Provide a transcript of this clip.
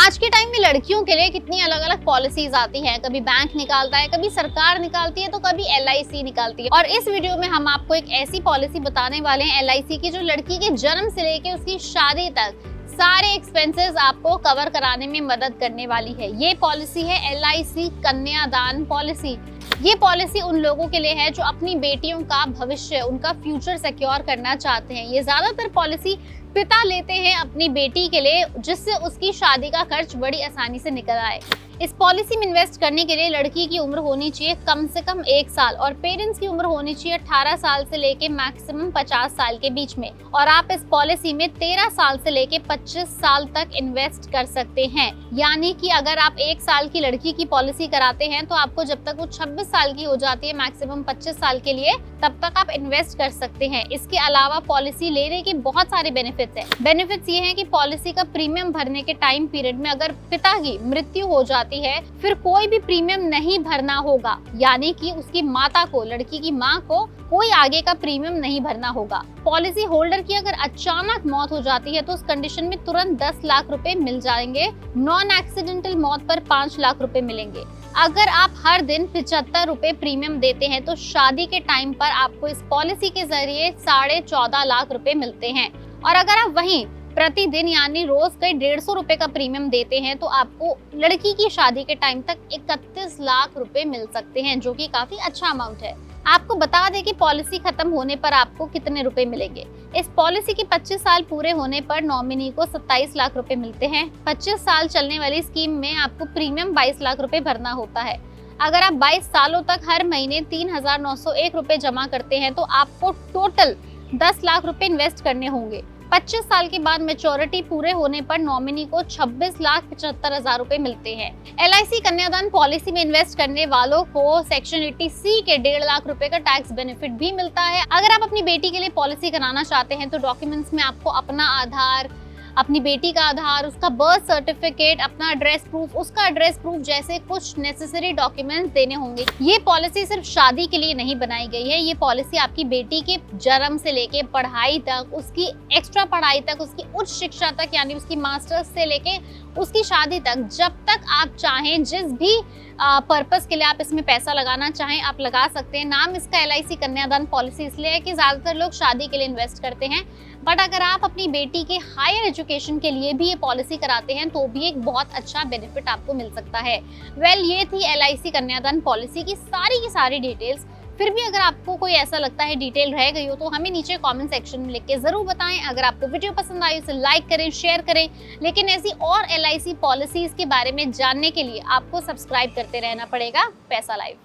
आज के टाइम में लड़कियों के लिए कितनी अलग अलग पॉलिसीज आती हैं। कभी बैंक निकालता है, कभी सरकार निकालती है, तो कभी LIC निकालती है। और इस वीडियो में हम आपको एक ऐसी पॉलिसी बताने वाले हैं LIC की, जो लड़की के जन्म से लेके उसकी शादी तक सारे एक्सपेंसेस आपको कवर कराने में मदद करने वाली है। ये पॉलिसी है LIC कन्यादान पॉलिसी। ये पॉलिसी उन लोगों के लिए है जो अपनी बेटियों का भविष्य, उनका फ्यूचर सिक्योर करना चाहते हैं। ये ज्यादातर पॉलिसी पिता लेते हैं अपनी बेटी के लिए, जिससे उसकी शादी का खर्च बड़ी आसानी से निकल आए। इस पॉलिसी में इन्वेस्ट करने के लिए लड़की की उम्र होनी चाहिए कम से कम 1 साल और पेरेंट्स की उम्र होनी चाहिए 18 साल से लेके मैक्सिमम 50 साल के बीच में। और आप इस पॉलिसी में 13 साल से लेके 25 साल तक इन्वेस्ट कर सकते हैं। यानी कि अगर आप 1 साल की लड़की की पॉलिसी कराते हैं तो आपको जब तक वो 26 साल की हो जाती है, मैक्सिमम 25 साल के लिए, तब तक आप इन्वेस्ट कर सकते हैं। इसके अलावा पॉलिसी लेने के बहुत सारे बेनिफिट्स हैं। बेनिफिट्स ये हैं कि पॉलिसी का प्रीमियम भरने के टाइम पीरियड में अगर पिता की मृत्यु हो जाती है, फिर कोई भी प्रीमियम नहीं भरना होगा। यानी कि उसकी माता को, लड़की की माँ को कोई आगे का प्रीमियम नहीं भरना होगा। पॉलिसी होल्डर की अगर अचानक मौत हो जाती है तो उस कंडीशन में तुरंत 10 लाख रुपए मिल जाएंगे। नॉन एक्सीडेंटल मौत पर 5 लाख रुपए मिलेंगे। अगर आप हर दिन 75 रुपए प्रीमियम देते हैं तो शादी के टाइम पर आपको इस पॉलिसी के जरिए 14.5 लाख रुपए मिलते हैं। और अगर आप वहीं प्रतिदिन यानी रोज कई 150 रुपए का प्रीमियम देते हैं तो आपको लड़की की शादी के टाइम तक 31 लाख रुपए मिल सकते हैं, जो कि काफी अच्छा अमाउंट है। आपको बता दें कि पॉलिसी खत्म होने पर आपको कितने रुपए मिलेंगे। इस पॉलिसी के 25 साल पूरे होने पर नॉमिनी को 27 लाख रुपए मिलते हैं। 25 साल चलने वाली स्कीम में आपको प्रीमियम 22 लाख रुपए भरना होता है। अगर आप 22 सालों तक हर महीने 3,901 रुपए जमा करते हैं तो आपको टोटल 10 लाख रुपए इन्वेस्ट करने होंगे। 25 साल के बाद मैच्योरिटी पूरे होने पर नॉमिनी को 26,75,000 रुपए मिलते हैं। LIC कन्यादान पॉलिसी में इन्वेस्ट करने वालों को सेक्शन 80C के 1.5 लाख रुपए का टैक्स बेनिफिट भी मिलता है। अगर आप अपनी बेटी के लिए पॉलिसी कराना चाहते हैं तो डॉक्यूमेंट्स में आपको अपना आधार, अपनी बेटी का आधार, उसका बर्थ सर्टिफिकेट, अपना एड्रेस प्रूफ, उसका एड्रेस प्रूफ जैसे कुछ नेसेसरी डॉक्यूमेंट्स देने होंगे। ये पॉलिसी सिर्फ शादी के लिए नहीं बनाई गई है। ये पॉलिसी आपकी बेटी के जन्म से लेके पढ़ाई तक, उसकी एक्स्ट्रा पढ़ाई तक, उसकी उच्च शिक्षा तक, यानी उसकी मास्टर्स से लेके उसकी शादी तक, जब तक आप चाहें, जिस भी पर्पस के लिए आप इसमें पैसा लगाना चाहें आप लगा सकते हैं। नाम इसका LIC कन्यादान पॉलिसी इसलिए है कि ज्यादातर लोग शादी के लिए इन्वेस्ट करते हैं, बट अगर आप अपनी बेटी के हायर एजुकेशन के लिए भी ये पॉलिसी कराते हैं तो भी एक बहुत अच्छा बेनिफिट आपको मिल सकता है। ये थी LIC कन्यादान पॉलिसी की सारी डिटेल्स। फिर भी अगर आपको कोई ऐसा लगता है डिटेल रह गई हो तो हमें नीचे कमेंट सेक्शन में लिख के जरूर बताएं। अगर आपको वीडियो पसंद आई उसे लाइक करें, शेयर करें। लेकिन ऐसी और LIC पॉलिसीज के बारे में जानने के लिए आपको सब्सक्राइब करते रहना पड़ेगा पैसा लाइव।